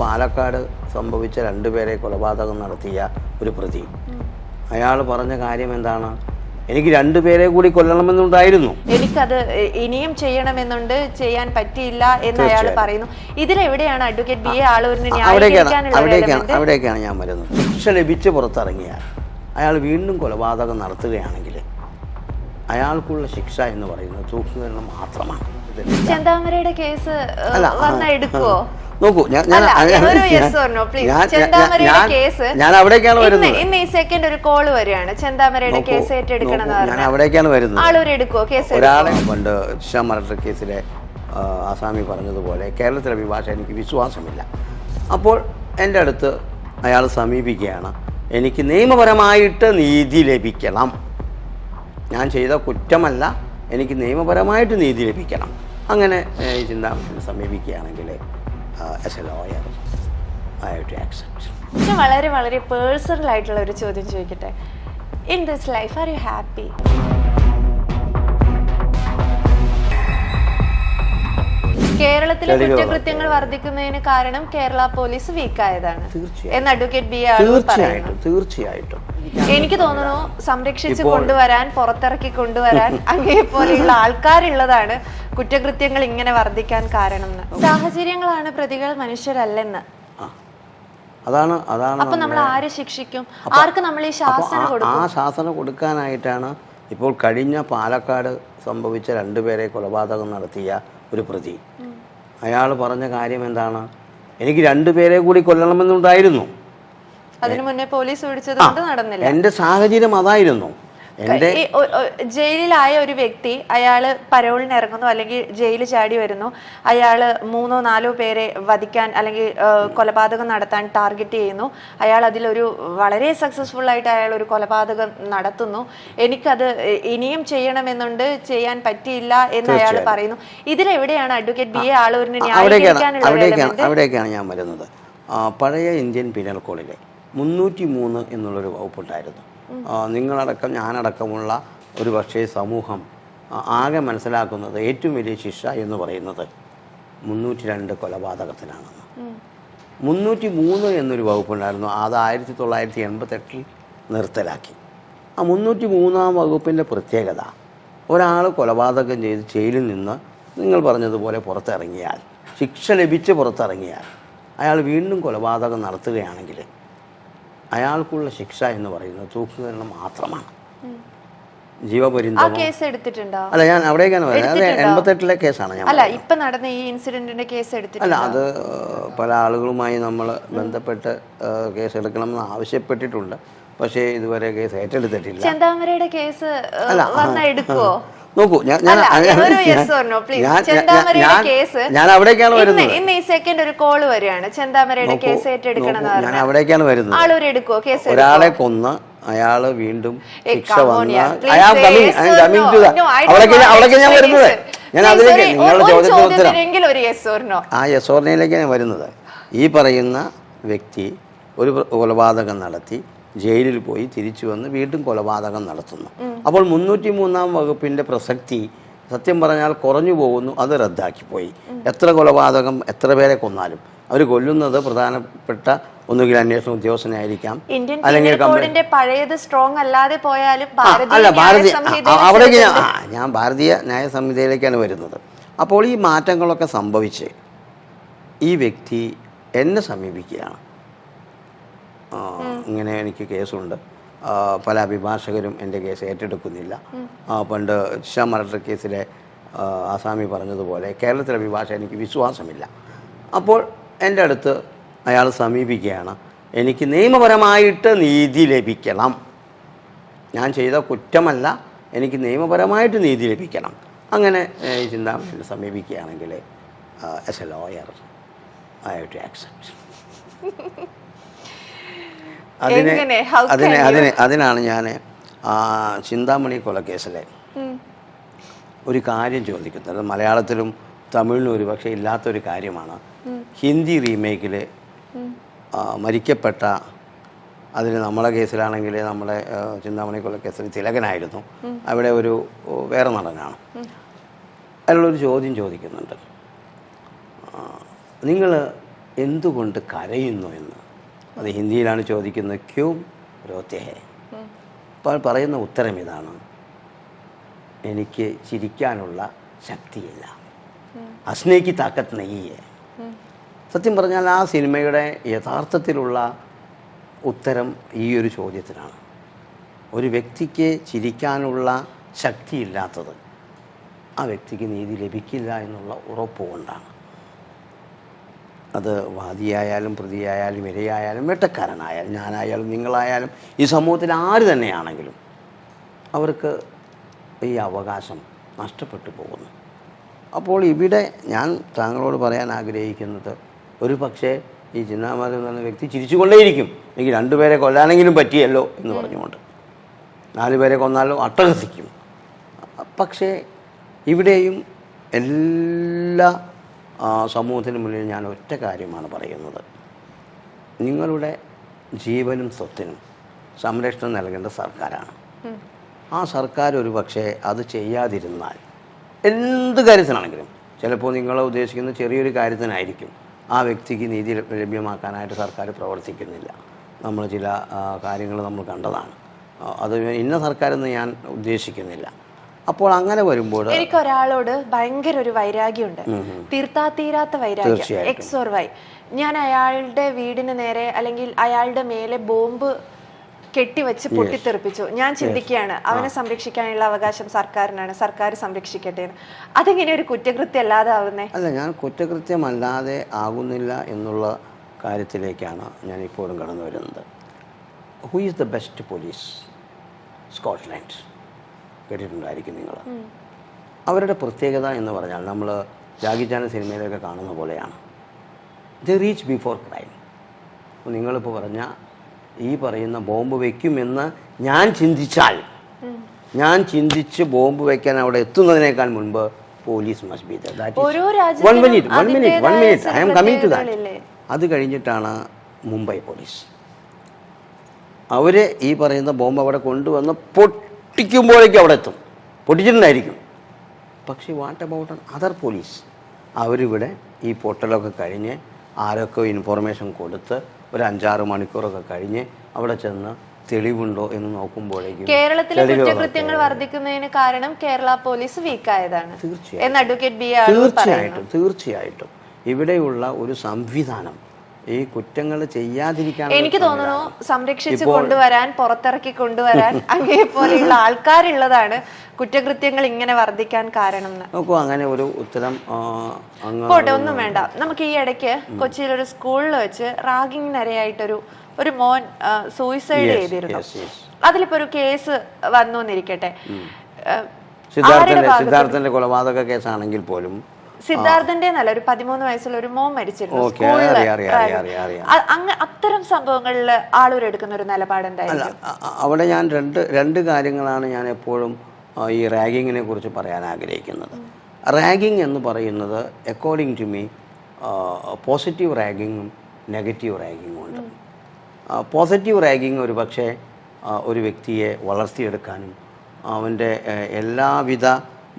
പാലക്കാട് സംഭവിച്ച രണ്ടുപേരെ കൊലപാതകം നടത്തിയ ഒരു പ്രതി അയാൾ പറഞ്ഞ കാര്യം എന്താണ്? എനിക്ക് രണ്ടുപേരെ കൂടി കൊല്ലണമെന്നുണ്ടായിരുന്നു, എനിക്കത് ഇനിയും ചെയ്യണമെന്നുണ്ട്, ചെയ്യാൻ പറ്റിയില്ല എന്ന് അയാൾ പറയുന്നു. ഇതിലെവിടെയാണ് അഡ്വക്കേറ്റ് ബി എ ആളൂരിനെ അവിടേക്കാണ് ഞാൻ വരുന്നത്. ശിക്ഷ ലഭിച്ച് പുറത്തിറങ്ങിയാൽ അയാൾ വീണ്ടും കൊലപാതകം നടത്തുകയാണെങ്കിൽ അയാൾക്കുള്ള ശിക്ഷ എന്ന് പറയുന്നത് തൂക്കുകരണം മാത്രമാണ്. ചെന്താമരയുടെ കേസ് എടുക്കുവോ? നോക്കൂ, ഞാൻ അവിടേക്കാണ് വരുന്നത്. ഇന്ന് ഈ സെക്കൻഡ് ഒരു കോള് വരികയാണ്, ചെന്താമരയുടെ കേസ് ഏറ്റെടുക്കണം. ഞാൻ അവിടേക്കാണ് വരുന്നത്. ആളൂരെടുക്കുവോ കേസ്? ഒരാളെ പണ്ട് ജിഷ മർഡർ കേസിലെ ആസാമി പറഞ്ഞതുപോലെ കേരളത്തിലെ അഭിഭാഷ എനിക്ക് വിശ്വാസമില്ല. അപ്പോൾ എൻ്റെ അടുത്ത് അയാൾ സമീപിക്കുകയാണ്, എനിക്ക് നിയമപരമായിട്ട് നീതി ലഭിക്കണം, ഞാൻ ചെയ്ത കുറ്റമല്ല, എനിക്ക് നിയമപരമായിട്ട് നീതി ലഭിക്കണം. അങ്ങനെ ചിന്താമണി സമീപിക്കുകയാണെങ്കിൽ as a lawyer I have to accept. ഞാൻ വളരെ വളരെ പേഴ്സണൽ ആയിട്ടുള്ള ഒരു ചോദ്യം ചോദിക്കട്ടെ. In this life are you happy? കേരളത്തിലെ കുറ്റകൃത്യങ്ങൾ വർദ്ധിക്കുന്നതിന് കാരണം കേരള പോലീസ് വീക്കായതാണ് എന്ന് അഡ്വക്കേറ്റ് ബി എ തീർച്ചയായിട്ടും എനിക്ക് തോന്നുന്നു. സംരക്ഷിച്ചു കൊണ്ടുവരാൻ, പുറത്തിറക്കി കൊണ്ടുവരാൻ അങ്ങേ പോലെയുള്ള ആൾക്കാരുള്ളതാണ് കുറ്റകൃത്യങ്ങൾ ഇങ്ങനെ വർദ്ധിക്കാൻ കാരണം. സാഹചര്യങ്ങളാണ് പ്രതികൾ, മനുഷ്യരല്ലെന്ന്. അതാണ് അപ്പൊ നമ്മൾ ആരെ ശിക്ഷിക്കും? ആർക്ക് നമ്മൾ ഈ ശാസന കൊടുക്കും? ആ ശാസന കൊടുക്കാനായിട്ടാണ് ഇപ്പോൾ കഴിഞ്ഞ പാലക്കാട് സംഭവിച്ച രണ്ടുപേരെ കൊലപാതകം നടത്തിയ ഒരു പ്രതി അയാൾ പറഞ്ഞ കാര്യം എന്താണ്? എനിക്ക് രണ്ടുപേരെ കൂടി കൊല്ലണമെന്നുണ്ടായിരുന്നു, അതിനു മുന്നേ പോലീസ് പിടിച്ചത് കൊണ്ട് നടന്നില്ല. എൻ്റെ സാഹചര്യം അതായിരുന്നു. ജയിലിലായ ഒരു വ്യക്തി, അയാള് പരോളിന് ഇറങ്ങുന്നു അല്ലെങ്കിൽ ജയിൽ ചാടി വരുന്നു, അയാള് 3-4 പേരെ വധിക്കാൻ അല്ലെങ്കിൽ കൊലപാതകം നടത്താൻ ടാർഗറ്റ് ചെയ്യുന്നു. അയാൾ അതിലൊരു വളരെ സക്സസ്ഫുൾ ആയിട്ട് അയാൾ ഒരു കൊലപാതകം നടത്തുന്നു. എനിക്കത് ഇനിയും ചെയ്യണമെന്നുണ്ട്, ചെയ്യാൻ പറ്റിയില്ല എന്ന് അയാൾ പറയുന്നു. ഇതിലെവിടെയാണ് അഡ്വക്കേറ്റ് ബി എ ആളൂരിനെ അവിടേക്കാണ് ഞാൻ വരുന്നത്. പഴയ ഇന്ത്യൻ പീനൽ കോഡിലെ 303 എന്നുള്ളൊരു വകുപ്പുണ്ടായിരുന്നു. നിങ്ങളടക്കം ഞാനടക്കമുള്ള ഒരു പക്ഷേ സമൂഹം ആകെ മനസ്സിലാക്കുന്നത് ഏറ്റവും വലിയ ശിക്ഷ എന്ന് പറയുന്നത് 302 കൊലപാതകത്തിനാണെന്ന്. 303 എന്നൊരു വകുപ്പുണ്ടായിരുന്നു, അത് 1988 നിർത്തലാക്കി. ആ 303-ാം വകുപ്പിൻ്റെ പ്രത്യേകത, ഒരാൾ കൊലപാതകം ചെയ്ത് ജയിലിൽ നിന്ന് നിങ്ങൾ പറഞ്ഞതുപോലെ പുറത്തിറങ്ങിയാൽ, ശിക്ഷ ലഭിച്ച് പുറത്തിറങ്ങിയാൽ അയാൾ വീണ്ടും കൊലപാതകം നടത്തുകയാണെങ്കിൽ അയാൾക്കുള്ള ശിക്ഷ എന്ന് പറയുന്നത് തൂക്കുകരണം മാത്രമാണ്, ജീവപര്യന്തം. അല്ല, ഞാൻ അവിടേക്കാണ് പറയുന്നത്. അത് 88-ലെ കേസാണ്. ഞാൻ അല്ല, അത് പല ആളുകളുമായി നമ്മൾ ബന്ധപ്പെട്ട് കേസ് എടുക്കണമെന്ന് ആവശ്യപ്പെട്ടിട്ടുണ്ട്, പക്ഷേ ഇതുവരെ കേസ് ഏറ്റെടുത്തിട്ടില്ല. ചെന്താമരയുടെ കേസ് നോക്കൂ, ഞാൻ അവിടേക്കാണ് വരുന്നത്. ഇന്ന് ഈ സെക്കൻഡ് ഒരു കോള് വരികയാണ്, ചെന്താമരയുടെ കേസ് ഏറ്റെടുക്കണം. ഞാൻ അവിടേക്കാണ് വരുന്നത്. ഒരാളെ കൊന്ന് അയാള് വീണ്ടും ശിക്ഷ വന്ന് അവിടേക്ക് ഞാൻ വരുന്നത്. ഞാൻ അതിലേക്ക് നിങ്ങളുടെ ചോദ്യത്തിന് ആ യെസോർണയിലേക്കാണ് വരുന്നത്. ഈ പറയുന്ന വ്യക്തി ഒരു കൊലപാതകം നടത്തി ജയിലിൽ പോയി തിരിച്ചു വന്ന് വീണ്ടും കൊലപാതകം നടത്തുന്നു. അപ്പോൾ 303-ാം വകുപ്പിൻ്റെ പ്രസക്തി സത്യം പറഞ്ഞാൽ കുറഞ്ഞു പോകുന്നു, അത് റദ്ദാക്കിപ്പോയി. എത്ര കൊലപാതകം എത്ര പേരെ കൊന്നാലും അവർ കൊല്ലുന്നത് പ്രധാനപ്പെട്ട ഒന്നുകിൽ അന്വേഷണ ഉദ്യോഗസ്ഥനായിരിക്കാം, അല്ലെങ്കിൽ പഴയത് സ്ട്രോങ് അല്ലാതെ പോയാലും അവിടേക്ക് ഞാൻ ഭാരതീയ ന്യായ സംഹിതയിലേക്കാണ് വരുന്നത്. അപ്പോൾ ഈ മാറ്റങ്ങളൊക്കെ സംഭവിച്ച് ഈ വ്യക്തി എന്നെ സമീപിക്കുകയാണ്, ഇങ്ങനെ എനിക്ക് കേസുണ്ട്, പല അഭിഭാഷകരും എൻ്റെ കേസ് ഏറ്റെടുക്കുന്നില്ല, പണ്ട് ജിഷ മർഡർ കേസിലെ ആസാമി പറഞ്ഞതുപോലെ കേരളത്തിലെ അഭിഭാഷ എനിക്ക് വിശ്വാസമില്ല. അപ്പോൾ എൻ്റെ അടുത്ത് അയാൾ സമീപിക്കുകയാണ്, എനിക്ക് നിയമപരമായിട്ട് നീതി ലഭിക്കണം, ഞാൻ ചെയ്ത കുറ്റമല്ല, എനിക്ക് നിയമപരമായിട്ട് നീതി ലഭിക്കണം. അങ്ങനെ ചിന്താമണി സമീപിക്കുകയാണെങ്കിൽ as a lawyer I have to accept. അതിനാണ് ഞാൻ ചിന്താമണി കൊലക്കേസിലെ ഒരു കാര്യം ചോദിക്കുന്നത്. മലയാളത്തിലും തമിഴിലും ഒരു പക്ഷേ ഇല്ലാത്തൊരു കാര്യമാണ്. ഹിന്ദി റീമേക്കിൽ മരിക്കപ്പെട്ട, അതിന് നമ്മളെ കേസിലാണെങ്കിൽ നമ്മളെ ചിന്താമണി കൊലക്കേസിൽ തിലകനായിരുന്നു, അവിടെ ഒരു വേറെ നടനാണ്. അതിലുള്ളൊരു ചോദ്യം ചോദിക്കുന്നുണ്ട്, നിങ്ങൾ എന്തുകൊണ്ട് കരയുന്നു എന്ന്. അത് ഹിന്ദിയിലാണ് ചോദിക്കുന്നത്, ക്യൂ രോത്തെ ഹേ. അപ്പോൾ പറയുന്ന ഉത്തരം ഇതാണ്, എനിക്ക് ചിരിക്കാനുള്ള ശക്തിയില്ല, ഹസ്നേക്ക് താക്കത്ത് നെയ്യേ. സത്യം പറഞ്ഞാൽ ആ സിനിമയുടെ യഥാർത്ഥത്തിലുള്ള ഉത്തരം ഈ ഒരു ചോദ്യത്തിനാണ്. ഒരു വ്യക്തിക്ക് ചിരിക്കാനുള്ള ശക്തിയില്ലാത്തത് ആ വ്യക്തിക്ക് നീതി ലഭിക്കില്ല എന്നുള്ള ഉറപ്പുകൊണ്ടാണ്. അത് വാദിയായാലും പ്രതിയായാലും ഇരയായാലും വേട്ടക്കാരനായാലും ഞാനായാലും നിങ്ങളായാലും ഈ സമൂഹത്തിൽ ആര് തന്നെയാണെങ്കിലും അവർക്ക് ഈ അവകാശം നഷ്ടപ്പെട്ടു പോകുന്നു. അപ്പോൾ ഇവിടെ ഞാൻ താങ്കളോട് പറയാൻ ആഗ്രഹിക്കുന്നത്, ഒരു പക്ഷേ ഈ ജിന്നാമാലി എന്ന് പറഞ്ഞ വ്യക്തി ചിരിച്ചുകൊണ്ടേയിരിക്കും, എനിക്ക് 2 പേരെ കൊല്ലാനെങ്കിലും പറ്റിയല്ലോ എന്ന് പറഞ്ഞുകൊണ്ട്, 4 പേരെ കൊന്നാലോ അട്ടഹസിക്കും. പക്ഷേ ഇവിടെയും എല്ലാ സമൂഹത്തിന് മുന്നിൽ ഞാൻ ഒറ്റ കാര്യമാണ് പറയുന്നത്, നിങ്ങളുടെ ജീവനും സ്വത്തിനും സംരക്ഷണം നൽകേണ്ട സർക്കാരാണ്. ആ സർക്കാർ ഒരു പക്ഷേ അത് ചെയ്യാതിരുന്നാൽ, എന്ത് കാര്യത്തിനാണെങ്കിലും, ചിലപ്പോൾ നിങ്ങൾ ഉദ്ദേശിക്കുന്ന ചെറിയൊരു കാര്യത്തിനായിരിക്കും ആ വ്യക്തിക്ക് നീതി ലഭ്യമാക്കാനായിട്ട് സർക്കാർ പ്രവർത്തിക്കുന്നില്ല. നമ്മൾ ചില കാര്യങ്ങൾ നമ്മൾ കണ്ടതാണ്. അത് ഇന്ന സർക്കാരെന്ന് ഞാൻ ഉദ്ദേശിക്കുന്നില്ല. അപ്പോൾ അങ്ങനെ വരുമ്പോൾ എനിക്ക് ഒരാളോട് ഭയങ്കര ഒരു വൈരാഗ്യമുണ്ട്, തീർത്താത്തീരാത്ത വൈരാഗ്യം. X or Y. ഞാൻ അയാളുടെ വീടിന് നേരെ അല്ലെങ്കിൽ അയാളുടെ മേലെ ബോംബ് കെട്ടിവെച്ച് പൊട്ടിത്തെറിപ്പിച്ചു. ഞാൻ ചിന്തിക്കുകയാണ്, അവനെ സംരക്ഷിക്കാനുള്ള അവകാശം സർക്കാരിനാണ്, സർക്കാർ സംരക്ഷിക്കട്ടെ എന്ന്. അതെങ്ങനെ ഒരു കുറ്റകൃത്യം അല്ലാതെ ആവുന്നേ? അല്ല, ഞാൻ കുറ്റകൃത്യമല്ലാതെ ആകുന്നില്ല എന്നുള്ള കാര്യത്തിലേക്കാണ് ഞാൻ ഇപ്പോഴും കടന്നു വരുന്നത്. Who is the best police? Scotland കേട്ടിട്ടുണ്ടായിരിക്കും നിങ്ങൾ. അവരുടെ പ്രത്യേകത എന്ന് പറഞ്ഞാൽ നമ്മൾ ജാക്കി ചാൻ സിനിമയിലൊക്കെ കാണുന്ന പോലെയാണ്, ദ റീച്ച് ബിഫോർ ക്രൈം. നിങ്ങളിപ്പോൾ പറഞ്ഞ ഈ പറയുന്ന ബോംബ് വയ്ക്കുമെന്ന് ഞാൻ ചിന്തിച്ച് ബോംബ് വയ്ക്കാൻ അവിടെ എത്തുന്നതിനേക്കാൾ മുൻപ് police must be there. One minute I am coming to that. അത് കഴിഞ്ഞിട്ടാണ് മുംബൈ പോലീസ്. അവർ ഈ പറയുന്ന ബോംബ് അവിടെ കൊണ്ടുവന്ന് പൊട്ടിക്കുമ്പോഴേക്കും അവിടെ എത്തും, പൊട്ടിച്ചിട്ടുണ്ടായിരിക്കും. പക്ഷേ വാട്ട് അബൌട്ട് അതർ പോലീസ്? അവരിവിടെ ഈ പൊട്ടലൊക്കെ കഴിഞ്ഞ് ആരൊക്കെ ഇൻഫോർമേഷൻ കൊടുത്ത് ഒരു 5-6 മണിക്കൂറൊക്കെ കഴിഞ്ഞ് അവിടെ ചെന്ന് തെളിവുണ്ടോ എന്ന് നോക്കുമ്പോഴേക്കും കേരളത്തിലെ കുറ്റകൃത്യങ്ങൾ വർദ്ധിക്കുന്നതിന് കാരണം കേരള പോലീസ് വീക്കായതാണ്. തീർച്ചയായിട്ടും ഇവിടെയുള്ള ഒരു സംവിധാനം ഈ കുറ്റങ്ങൾ ചെയ്യാതിരിക്കാൻ, എനിക്ക് തോന്നുന്നു, സംരക്ഷിച്ച് കൊണ്ടുവരാൻ, പുറത്തിറക്കി കൊണ്ടുവരാൻ അങ്ങേ പോലെയുള്ള ആൾക്കാരുള്ളതാണ് കുറ്റകൃത്യങ്ങൾ ഇങ്ങനെ വർദ്ധിക്കാൻ കാരണം. നോക്കൂ, അങ്ങനെ ഒരു ഉത്തരം പോട്ടെ, ഒന്നും വേണ്ട. നമുക്ക് ഈ ഇടയ്ക്ക് കൊച്ചിയിലൊരു സ്കൂളിൽ വെച്ച് റാഗിങ്ങിനിരയായിട്ടൊരു മോൻ സൂയിസൈഡ് ചെയ്തിരുന്നു. അതിലിപ്പോ ഒരു കേസ് വന്നു എന്നിരിക്കട്ടെ, സിദ്ധാർത്ഥന്റെ കൊലപാതക കേസാണെങ്കിൽ പോലും സിദ്ധാർത്ഥന്റെ നല്ല ഒരു 13 വയസ്സുള്ള ഒരു മോൻ മരിച്ചിരുന്നു. അത്തരം സംഭവങ്ങളിൽ ആളുകൾ എടുക്കുന്ന ഒരു നിലപാട് എന്തായാലും അവിടെ ഞാൻ രണ്ട് കാര്യങ്ങളാണ് ഞാൻ എപ്പോഴും ഈ റാഗിങ്ങിനെ കുറിച്ച് പറയാൻ ആഗ്രഹിക്കുന്നത്. റാഗിങ് എന്ന് പറയുന്നത് അക്കോർഡിംഗ് ടു മീ പോസിറ്റീവ് റാഗിങ്ങും നെഗറ്റീവ് റാഗിങ്ങും ഉണ്ട്. പോസിറ്റീവ് റാഗിങ് ഒരു പക്ഷേ ഒരു വ്യക്തിയെ വളർത്തിയെടുക്കാനും അവൻ്റെ എല്ലാവിധ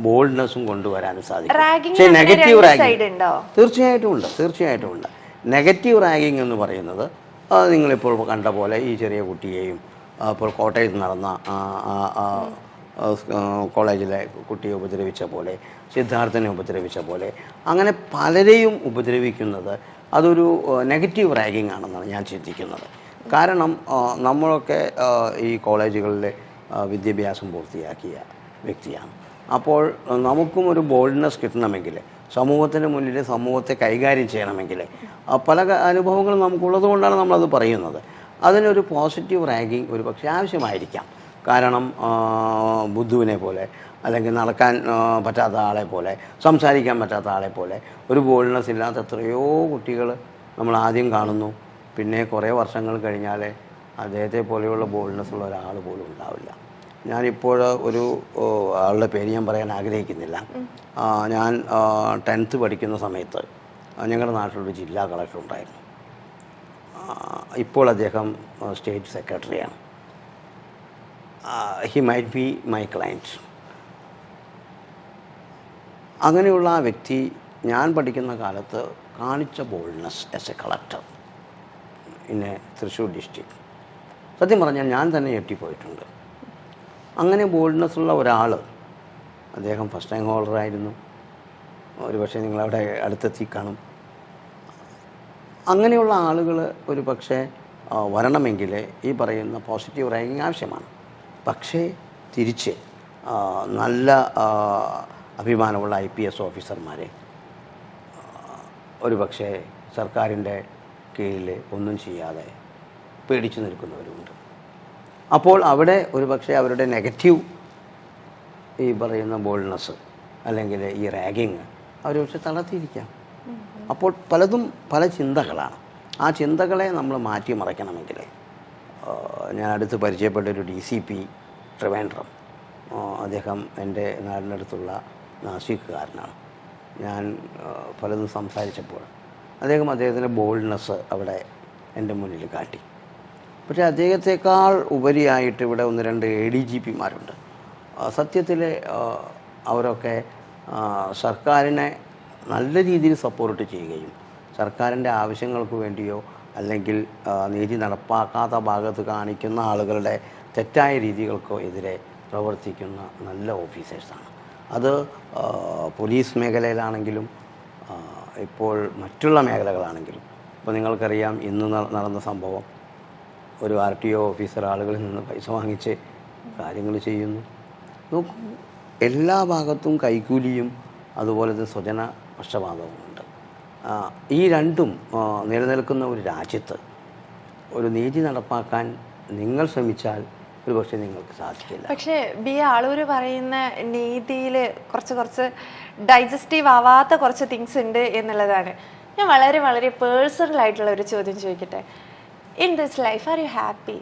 ബോൾഡ്നെസ്സും കൊണ്ടുവരാനും സാധിക്കും. പക്ഷേ നെഗറ്റീവ് റാഗിങ് തീർച്ചയായിട്ടും ഉണ്ട്. നെഗറ്റീവ് റാഗിങ് എന്ന് പറയുന്നത് നിങ്ങളിപ്പോൾ കണ്ട പോലെ ഈ ചെറിയ കുട്ടിയെയും ഇപ്പോൾ കോട്ടയത്ത് നടന്ന കോളേജിലെ കുട്ടിയെ ഉപദ്രവിച്ച പോലെ, സിദ്ധാർത്ഥനെ ഉപദ്രവിച്ച പോലെ, അങ്ങനെ പലരെയും ഉപദ്രവിക്കുന്നത് അതൊരു നെഗറ്റീവ് റാഗിങ് ആണെന്നാണ് ഞാൻ ചിന്തിക്കുന്നത്. കാരണം നമ്മളൊക്കെ ഈ കോളേജുകളിലെ വിദ്യാഭ്യാസം പൂർത്തിയാക്കിയ വ്യക്തിയാണ്. അപ്പോൾ നമുക്കും ഒരു ബോൾഡ്നെസ് കിട്ടണമെങ്കിൽ, സമൂഹത്തിന് മുന്നിൽ സമൂഹത്തെ കൈകാര്യം ചെയ്യണമെങ്കിൽ പല അനുഭവങ്ങളും നമുക്കുള്ളത് കൊണ്ടാണ് നമ്മളത് പറയുന്നത്. അതിനൊരു പോസിറ്റീവ് റാഗിങ് ഒരു പക്ഷേ ആവശ്യമായിരിക്കാം. കാരണം ബുദ്ധുവിനെ പോലെ, അല്ലെങ്കിൽ നടക്കാൻ പറ്റാത്ത ആളെ പോലെ, സംസാരിക്കാൻ പറ്റാത്ത ആളെ പോലെ, ഒരു ബോൾഡ്നെസ് ഇല്ലാത്ത എത്രയോ കുട്ടികൾ നമ്മൾ ആദ്യം കാണുന്നു. പിന്നെ കുറേ വർഷങ്ങൾ കഴിഞ്ഞാൽ അദ്ദേഹത്തെ പോലെയുള്ള ബോൾഡ്നെസ് ഉള്ള ഒരാൾ പോലും ഉണ്ടാവില്ല. ഞാനിപ്പോൾ ഒരു ആളുടെ പേര് ഞാൻ പറയാൻ ആഗ്രഹിക്കുന്നില്ല. ഞാൻ 10th പഠിക്കുന്ന സമയത്ത് ഞങ്ങളുടെ നാട്ടിലൊരു ജില്ലാ കളക്ടർ ഉണ്ടായിരുന്നു. ഇപ്പോൾ അദ്ദേഹം സ്റ്റേറ്റ് സെക്രട്ടറിയാണ്. He might be my client. അങ്ങനെയുള്ള ആ വ്യക്തി ഞാൻ പഠിക്കുന്ന കാലത്ത് കാണിച്ച boldness as A collector in A Thrissur district, സത്യം പറഞ്ഞാൽ ഞാൻ തന്നെ ഞെട്ടിപ്പോയിട്ടുണ്ട്. അങ്ങനെ ബോൾഡ്നെസ് ഉള്ള ഒരാൾ, അദ്ദേഹം ഫസ്റ്റ് ടൈം ഹോൾഡറായിരുന്നു. ഒരു പക്ഷേ നിങ്ങളവിടെ അടുത്തെത്തി കാണും. അങ്ങനെയുള്ള ആളുകൾ ഒരു പക്ഷേ വരണമെങ്കിൽ ഈ പറയുന്ന പോസിറ്റീവ് റാങ്കിങ് ആവശ്യമാണ്. പക്ഷേ തിരിച്ച് നല്ല അഭിമാനമുള്ള IPS ഓഫീസർമാരെ ഒരു പക്ഷേ സർക്കാരിൻ്റെ കീഴിൽ ഒന്നും ചെയ്യാതെ പേടിച്ചു നിൽക്കുന്നവരുമുണ്ട്. അപ്പോൾ അവിടെ ഒരു പക്ഷേ അവരുടെ നെഗറ്റീവ് ഈ പറയുന്ന ബോൾഡ്നെസ് അല്ലെങ്കിൽ ഈ റാഗിങ് അവർ പക്ഷെ തളർത്തിയിരിക്കാം. അപ്പോൾ പലതും പല ചിന്തകളാണ്. ആ ചിന്തകളെ നമ്മൾ മാറ്റിമറിക്കണമെങ്കിൽ ഞാൻ അടുത്ത് പരിചയപ്പെട്ടൊരു DCP ട്രിവാൻഡ്രം, അദ്ദേഹം എൻ്റെ നാടിനടുത്തുള്ള നാസിക്കുകാരനാണ്. ഞാൻ പലതും സംസാരിച്ചപ്പോൾ അദ്ദേഹത്തിൻ്റെ ബോൾഡ്നെസ് അവിടെ എൻ്റെ മുന്നിൽ കാട്ടി. പക്ഷേ അദ്ദേഹത്തെക്കാൾ ഉപരിയായിട്ട് ഇവിടെ 1-2 ADGPമാരുണ്ട്. സത്യത്തിൽ അവരൊക്കെ സർക്കാരിനെ നല്ല രീതിയിൽ സപ്പോർട്ട് ചെയ്യുകയും സർക്കാരിൻ്റെ ആവശ്യങ്ങൾക്ക് വേണ്ടിയോ അല്ലെങ്കിൽ നീതി നടപ്പാക്കാത്ത ഭാഗത്ത് കാണിക്കുന്ന ആളുകളുടെ തെറ്റായ രീതികൾക്കോ എതിരെ പ്രവർത്തിക്കുന്ന നല്ല ഓഫീസേഴ്സാണ്. അത് പോലീസ് മേഖലയിലാണെങ്കിലും ഇപ്പോൾ മറ്റുള്ള മേഖലകളാണെങ്കിലും. ഇപ്പോൾ നിങ്ങൾക്കറിയാം ഇന്ന് നടന്ന സംഭവം, ഒരു RTO ഓഫീസർ ആളുകളിൽ നിന്ന് പൈസ വാങ്ങിച്ച് കാര്യങ്ങൾ ചെയ്യുന്നു. നോക്കൂ, എല്ലാ ഭാഗത്തും കൈക്കൂലിയും അതുപോലെ തന്നെ സ്വജന പക്ഷപാതവുമുണ്ട്. ഈ രണ്ടും നിലനിൽക്കുന്ന ഒരു രാജ്യത്ത് ഒരു നീതി നടപ്പാക്കാൻ നിങ്ങൾ ശ്രമിച്ചാൽ ഒരു പക്ഷേ നിങ്ങൾക്ക് സാധിക്കില്ല. പക്ഷേ ആളൂർ പറയുന്ന നീതിയിൽ കുറച്ച് ഡൈജസ്റ്റീവ് ആവാത്ത കുറച്ച് തിങ്സ് ഉണ്ട് എന്നുള്ളതാണ്. ഞാൻ വളരെ വളരെ പേഴ്സണൽ ആയിട്ടുള്ള ഒരു ചോദ്യം ചോദിക്കട്ടെ. In this life are you happy?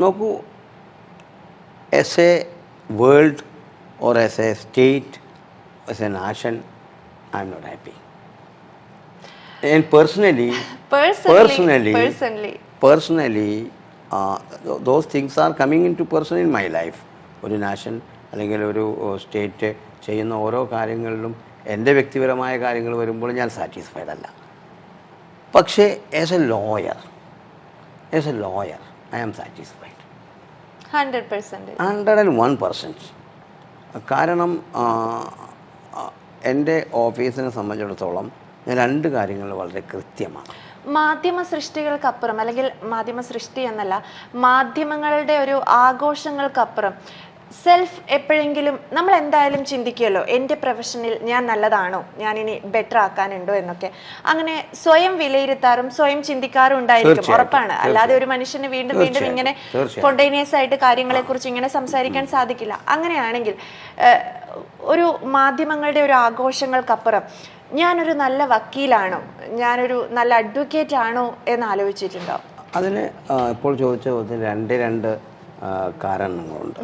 നോക്കൂ, as a world or as a state, as a nation, I am not happy. And personally, those things are coming into person in my life. ഒരു nation അല്ലെങ്കിൽ ഒരു state ചെയ്യുന്ന ഓരോ കാര്യങ്ങളിലും എൻ്റെ വ്യക്തിപരമായ കാര്യങ്ങൾ വരുമ്പോൾ ഞാൻ സാറ്റിസ്ഫൈഡ് അല്ല. പക്ഷേ as a lawyer I am satisfied 101%. കാരണം എൻ്റെ ഓഫീസിനെ സംബന്ധിച്ചിടത്തോളം ഞാൻ 2 കാര്യങ്ങൾ വളരെ കൃത്യമാണ്. മാധ്യമ സൃഷ്ടികൾക്കപ്പുറം, അല്ലെങ്കിൽ മാധ്യമ സൃഷ്ടി എന്നല്ല, മാധ്യമങ്ങളുടെ ഒരു ആഘോഷങ്ങൾക്കപ്പുറം സെൽഫ് എപ്പോഴെങ്കിലും നമ്മൾ എന്തായാലും ചിന്തിക്കുമല്ലോ, എൻ്റെ പ്രൊഫഷനിൽ ഞാൻ നല്ലതാണോ, ഞാനിനി ബെറ്റർ ആക്കാനുണ്ടോ എന്നൊക്കെ. അങ്ങനെ സ്വയം വിലയിരുത്താറും സ്വയം ചിന്തിക്കാറും ഉണ്ടായിരിക്കും, ഉറപ്പാണ്. അല്ലാതെ ഒരു മനുഷ്യന് വീണ്ടും വീണ്ടും ഇങ്ങനെ സ്പോണ്ടേനിയസ് ആയിട്ട് കാര്യങ്ങളെക്കുറിച്ച് ഇങ്ങനെ സംസാരിക്കാൻ സാധിക്കില്ല. അങ്ങനെയാണെങ്കിൽ ഒരു മാധ്യമങ്ങളുടെ ഒരു ആഘോഷങ്ങൾക്കപ്പുറം ഞാനൊരു നല്ല വക്കീലാണോ, ഞാനൊരു നല്ല അഡ്വക്കേറ്റ് ആണോ എന്ന് ആലോചിച്ചിട്ടുണ്ടോ? അതിന് ഇപ്പോൾ ചോദിച്ച 2 കാരണങ്ങളുണ്ട്.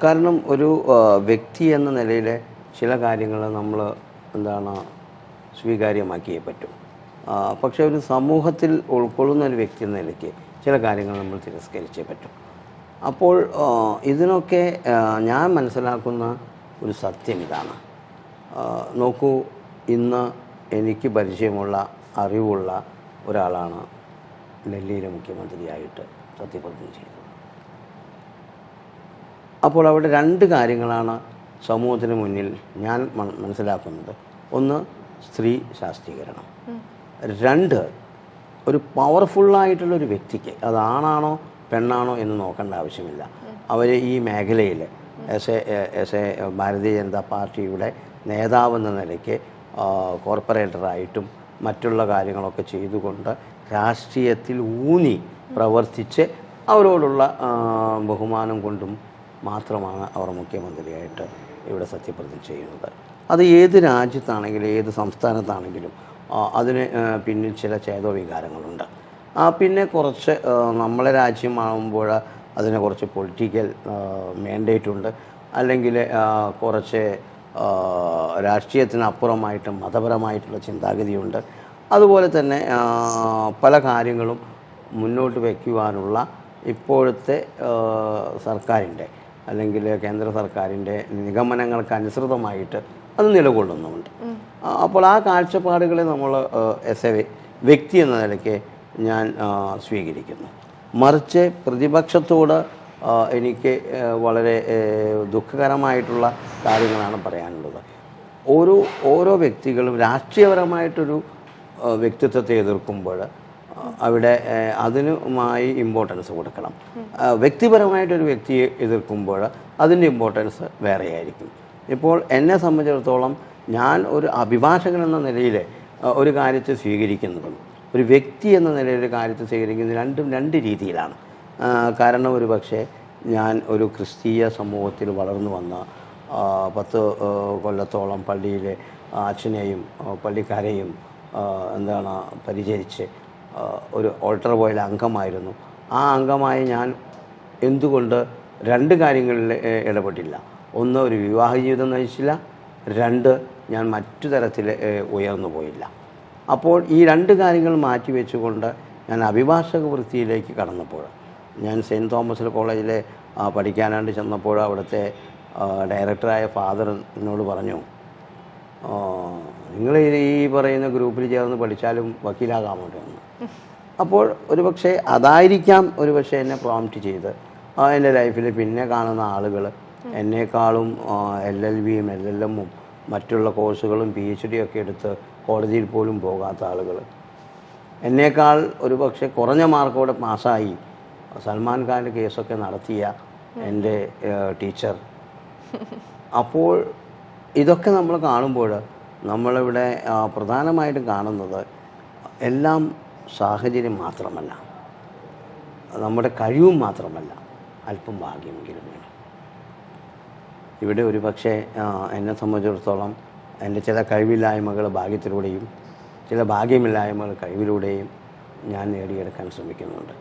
കാരണം ഒരു വ്യക്തി എന്ന നിലയിൽ ചില കാര്യങ്ങൾ നമ്മൾ സ്വീകാര്യമാക്കിയേ പറ്റും. പക്ഷേ ഒരു സമൂഹത്തിൽ ഉൾക്കൊള്ളുന്ന ഒരു വ്യക്തി എന്ന നിലയ്ക്ക് ചില കാര്യങ്ങൾ നമ്മൾ തിരസ്കരിച്ചേ പറ്റും. അപ്പോൾ ഇതിനൊക്കെ ഞാൻ മനസ്സിലാക്കുന്ന ഒരു സത്യം ഇതാണ്. നോക്കൂ, ഇന്ന് എനിക്ക് പരിചയമുള്ള അറിവുള്ള ഒരാളാണ് ഡൽഹിയിലെ മുഖ്യമന്ത്രിയായിട്ട് സത്യപ്രതിജ്ഞ ചെയ്തത്. അപ്പോൾ അവിടെ 2 കാര്യങ്ങളാണ് സമൂഹത്തിന് മുന്നിൽ ഞാൻ മനസ്സിലാക്കുന്നത്. ഒന്ന്, സ്ത്രീ ശാക്തീകരണം. 2, ഒരു പവർഫുള്ളായിട്ടുള്ളൊരു വ്യക്തിക്ക്, അതാണാണോ പെണ്ണാണോ എന്ന് നോക്കേണ്ട ആവശ്യമില്ല, അവർ ഈ മേഖലയിൽ എസ് എ ഭാരതീയ ജനതാ പാർട്ടിയുടെ നേതാവെന്ന നിലയ്ക്ക് കോർപ്പറേറ്ററായിട്ടും മറ്റുള്ള കാര്യങ്ങളൊക്കെ ചെയ്തുകൊണ്ട് രാഷ്ട്രീയത്തിൽ ഊന്നി പ്രവർത്തിച്ച് അവരോടുള്ള ബഹുമാനം കൊണ്ടും മാത്രമാണ് അവർ മുഖ്യമന്ത്രിയായിട്ട് ഇവിടെ സത്യപ്രതിജ്ഞ ചെയ്യുന്നത്. അത് ഏത് രാജ്യത്താണെങ്കിലും ഏത് സംസ്ഥാനത്താണെങ്കിലും അതിന് പിന്നിൽ ചില ചേതോവികാരങ്ങളുണ്ട്. പിന്നെ കുറച്ച് നമ്മളെ രാജ്യമാകുമ്പോൾ അതിന് കുറച്ച് പൊളിറ്റിക്കൽ മാൻഡേറ്റ് ഉണ്ട്, അല്ലെങ്കിൽ കുറച്ച് രാഷ്ട്രീയത്തിനപ്പുറമായിട്ട് മതപരമായിട്ടുള്ള ചിന്താഗതിയുണ്ട്. അതുപോലെ തന്നെ പല കാര്യങ്ങളും മുന്നോട്ട് വയ്ക്കുവാനുള്ള ഇപ്പോഴത്തെ സർക്കാരിൻ്റെ അല്ലെങ്കിൽ കേന്ദ്ര സർക്കാരിൻ്റെ നിഗമനങ്ങൾക്ക് അനുസൃതമായിട്ട് അത് നിലകൊള്ളുന്നുമുണ്ട്. അപ്പോൾ ആ കാഴ്ചപ്പാടുകളെ നമ്മൾ എസ് എ വ്യക്തി എന്ന നിലയ്ക്ക് ഞാൻ സ്വീകരിക്കുന്നു. മറിച്ച് പ്രതിപക്ഷത്തോട് എനിക്ക് വളരെ ദുഃഖകരമായിട്ടുള്ള കാര്യങ്ങളാണ് പറയാനുള്ളത്. ഓരോ വ്യക്തികളും രാഷ്ട്രീയപരമായിട്ടൊരു വ്യക്തിത്വത്തെ എതിർക്കുമ്പോൾ അവിടെ അതിനുമായി ഇമ്പോർട്ടൻസ് കൊടുക്കണം. വ്യക്തിപരമായിട്ടൊരു വ്യക്തിയെ എതിർക്കുമ്പോൾ അതിൻ്റെ ഇമ്പോർട്ടൻസ് വേറെയായിരിക്കും. ഇപ്പോൾ എന്നെ സംബന്ധിച്ചിടത്തോളം ഞാൻ ഒരു അഭിഭാഷകൻ എന്ന നിലയിൽ ഒരു കാര്യത്തെ സ്വീകരിക്കുന്നതും ഒരു വ്യക്തി എന്ന നിലയിൽ ഒരു കാര്യത്തെ സ്വീകരിക്കുന്നത് രണ്ടും രണ്ട് രീതിയിലാണ്. കാരണം ഒരു പക്ഷേ ഞാൻ ഒരു ക്രിസ്തീയ സമൂഹത്തിൽ വളർന്നു വന്ന 10 കൊല്ലത്തോളം പള്ളിയിലെ അച്ഛനെയും പള്ളിക്കാരെയും പരിചരിച്ച് ഒരു ഓൾട്ടർ ബോയിലെ അംഗമായിരുന്നു. ആ അംഗമായി ഞാൻ എന്തുകൊണ്ട് 2 കാര്യങ്ങളിൽ ഇടപെട്ടില്ല? ഒന്ന്, ഒരു വിവാഹ ജീവിതം നയിച്ചില്ല. 2, ഞാൻ മറ്റു തരത്തിൽ ഉയർന്നു പോയില്ല. അപ്പോൾ ഈ 2 കാര്യങ്ങൾ മാറ്റിവെച്ചുകൊണ്ട് ഞാൻ അഭിഭാഷക വൃത്തിയിലേക്ക് കടന്നപ്പോൾ, ഞാൻ സെൻറ്റ് തോമസ് കോളേജിലെ പഠിക്കാനായിട്ട് ചെന്നപ്പോൾ അവിടുത്തെ ഡയറക്ടറായ ഫാദർ എന്നോട് പറഞ്ഞു, നിങ്ങൾ ഈ പറയുന്ന ഗ്രൂപ്പിൽ ചേർന്ന് പഠിച്ചാലും വക്കീലാകാൻ വേണ്ടി. അപ്പോൾ ഒരുപക്ഷെ അതായിരിക്കാം ഒരുപക്ഷെ എന്നെ പ്രോംപ്റ്റ് ചെയ്ത് എൻ്റെ ലൈഫിൽ പിന്നെ കാണുന്ന ആളുകൾ എന്നെക്കാളും LLBയും LLMും മറ്റുള്ള കോഴ്സുകളും PhD ഒക്കെ എടുത്ത് കോടതിയിൽ പോലും പോകാത്ത ആളുകൾ, എന്നേക്കാൾ ഒരുപക്ഷെ കുറഞ്ഞ മാർക്കോടെ പാസ്സായി സൽമാൻ ഖാൻ്റെ കേസൊക്കെ നടത്തിയ എൻ്റെ ടീച്ചർ. അപ്പോൾ ഇതൊക്കെ നമ്മൾ കാണുമ്പോൾ നമ്മളിവിടെ പ്രധാനമായിട്ടും കാണുന്നത് എല്ലാം സാഹചര്യം മാത്രമല്ല, നമ്മുടെ കഴിവും മാത്രമല്ല, അല്പം ഭാഗ്യമെങ്കിലും വേണം. ഇവിടെ ഒരു പക്ഷേ എന്നെ സംബന്ധിച്ചിടത്തോളം എൻ്റെ ചില കഴിവില്ലായ്മകൾ ഭാഗ്യത്തിലൂടെയും ചില ഭാഗ്യമില്ലായ്മകൾ കഴിവിലൂടെയും ഞാൻ നേടിയെടുക്കാൻ ശ്രമിക്കുന്നുണ്ട്.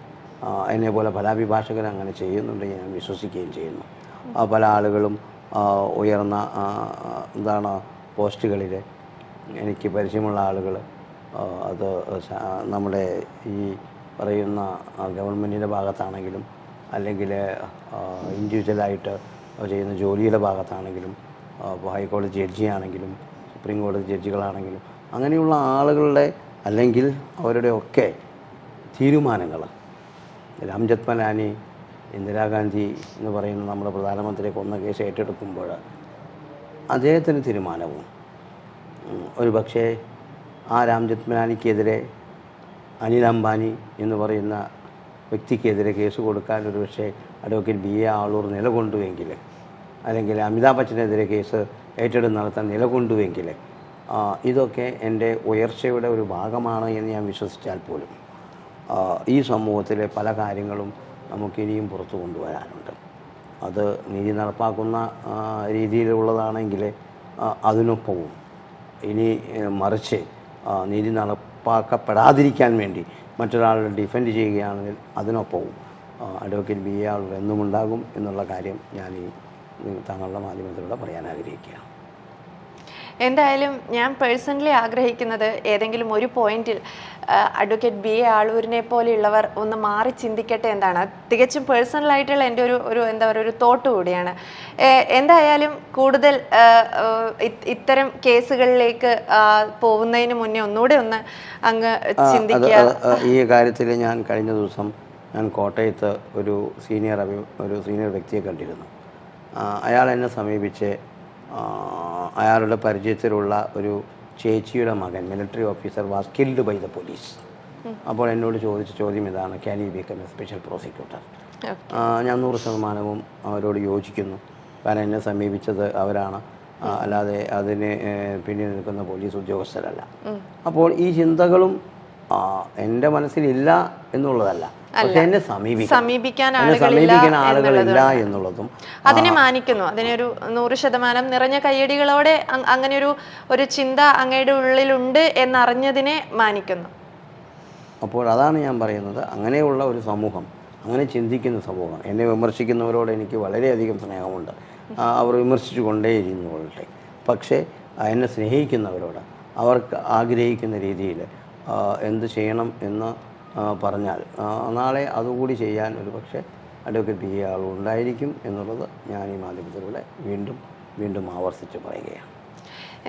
എന്നെപ്പോലെ പല അഭിഭാഷകരും അങ്ങനെ ചെയ്യുന്നുണ്ട്, ഞാൻ വിശ്വസിക്കുകയും ചെയ്യുന്നു. പല ആളുകളും ഉയർന്ന പോസ്റ്റുകളിൽ എനിക്ക് പരിചയമുള്ള ആളുകൾ, അത് നമ്മുടെ ഈ പറയുന്ന ഗവൺമെൻറ്റിൻ്റെ ഭാഗത്താണെങ്കിലും അല്ലെങ്കിൽ ഇൻഡിവിജ്വലായിട്ട് ചെയ്യുന്ന ജോലിയുടെ ഭാഗത്താണെങ്കിലും, ഇപ്പോൾ ഹൈക്കോടതി ജഡ്ജിയാണെങ്കിലും സുപ്രീം കോടതി ജഡ്ജികളാണെങ്കിലും അങ്ങനെയുള്ള ആളുകളുടെ അല്ലെങ്കിൽ അവരുടെയൊക്കെ തീരുമാനങ്ങൾ, രാം ജത്മലാനി, ഇന്ദിരാഗാന്ധി എന്ന് പറയുന്ന നമ്മുടെ പ്രധാനമന്ത്രിയെ കൊന്ന കേസ് ഏറ്റെടുക്കുമ്പോൾ അദ്ദേഹത്തിൻ്റെ തീരുമാനവും ഒരു പക്ഷേ ആ രാം ജത്മലാനിക്കെതിരെ അനിൽ അംബാനി എന്ന് പറയുന്ന വ്യക്തിക്കെതിരെ കേസ് കൊടുക്കാൻ ഒരു പക്ഷേ അഡ്വക്കേറ്റ് BA ആളൂർ നിലകൊണ്ടുവെങ്കിൽ, അല്ലെങ്കിൽ അമിതാഭ് ബച്ചനെതിരെ കേസ് ഏറ്റെടുത്ത് നടത്താൻ നിലകൊണ്ടുവെങ്കിൽ, ഇതൊക്കെ എൻ്റെ ഉയർച്ചയുടെ ഒരു ഭാഗമാണ് എന്ന് ഞാൻ വിശ്വസിച്ചാൽ പോലും ഈ സമൂഹത്തിലെ പല കാര്യങ്ങളും നമുക്കിനിയും പുറത്തു കൊണ്ടുവരാനുണ്ട്. അത് നീതി നടപ്പാക്കുന്ന രീതിയിലുള്ളതാണെങ്കിൽ അതിനൊപ്പവും, ഇനി മറിച്ച് നീതി നടപ്പാക്കപ്പെടാതിരിക്കാൻ വേണ്ടി മറ്റൊരാളെ ഡിഫെൻഡ് ചെയ്യുകയാണെങ്കിൽ അതിനൊപ്പവും അഡ്വക്കേറ്റ് BA ആളൂർ എന്നുമുണ്ടാകും എന്നുള്ള കാര്യം ഞാൻ ഈ താങ്കളുടെ മാധ്യമത്തിലൂടെ പറയാൻ ആഗ്രഹിക്കുകയാണ്. എന്തായാലും ഞാൻ പേഴ്സണലി ആഗ്രഹിക്കുന്നത് ഏതെങ്കിലും ഒരു പോയിന്റിൽ അഡ്വക്കേറ്റ് BA ആളൂരിനെ പോലെയുള്ളവർ ഒന്ന് മാറി ചിന്തിക്കട്ടെ എന്നാണ്. തികച്ചും പേഴ്സണലായിട്ടുള്ള എൻ്റെ ഒരു തോട്ട് കൂടിയാണ്. എന്തായാലും കൂടുതൽ ഇത്തരം കേസുകളിലേക്ക് പോകുന്നതിന് മുന്നേ ഒന്നുകൂടെ ഒന്ന് അങ്ങ് ചിന്തിക്കുക. ഈ കാര്യത്തിൽ ഞാൻ കഴിഞ്ഞ ദിവസം കോട്ടയത്ത് ഒരു സീനിയർ വ്യക്തിയെ കണ്ടിരുന്നു. അയാൾ എന്നെ സമീപിച്ച് അയാളുടെ പരിചയത്തിലുള്ള ഒരു ചേച്ചിയുടെ മകൻ military officer was killed by the police. അപ്പോൾ എന്നോട് ചോദിച്ച ചോദ്യം ഇതാണ്, can you become a special prosecutor? ഞാൻ 100% അവരോട് യോജിക്കുന്നു. കാരണം എന്നെ സമീപിച്ചത് അവരാണ്, അല്ലാതെ അതിന് പിന്നിൽ നിൽക്കുന്ന പോലീസ് ഉദ്യോഗസ്ഥരല്ല. അപ്പോൾ ഈ ചിന്തകളും എൻ്റെ മനസ്സിലില്ല എന്നുള്ളതല്ല, പക്ഷെ എന്നെ സമീപിക്കാൻ ആളുകളില്ല എന്നുള്ളതും അതിനെ മാനിക്കുന്നു. അതിനൊരു 100% നിറഞ്ഞ കയ്യടികളോടെ അങ്ങനെ ഒരു ചിന്ത അങ്ങയുടെ ഉള്ളിലുണ്ട് എന്നറിഞ്ഞതിനെ മാനിക്കുന്നു. അപ്പോൾ അതാണ് ഞാൻ പറയുന്നത്, അങ്ങനെയുള്ള ഒരു സമൂഹം, അങ്ങനെ ചിന്തിക്കുന്ന സമൂഹം. എന്നെ വിമർശിക്കുന്നവരോട് എനിക്ക് വളരെയധികം സ്നേഹമുണ്ട്, അവർ വിമർശിച്ചു കൊണ്ടേയിരുന്നുകൊള്ളട്ടെ. പക്ഷേ എന്നെ സ്നേഹിക്കുന്നവരോട് അവർക്ക് ആഗ്രഹിക്കുന്ന രീതിയിൽ എന്ത് ചെയ്യണം എന്ന് പറഞ്ഞാൽ നാളെ അതുകൂടി ചെയ്യാൻ ഒരു പക്ഷേ അഡ്വക്കേറ്റ് BA ആളൂർ ഉണ്ടായിരിക്കും എന്നുള്ളത് ഞാൻ ഈ മാധ്യമത്തിലൂടെ വീണ്ടും ആവർത്തിച്ച് പറയുകയാണ്.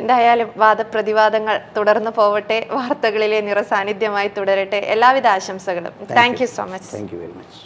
എന്തായാലും വാദപ്രതിവാദങ്ങൾ തുടർന്ന് പോവട്ടെ, വാർത്തകളിലെ നിറസാന്നിധ്യമായി തുടരട്ടെ. എല്ലാവിധ ആശംസകളും. Thank you so much. Thank you very much.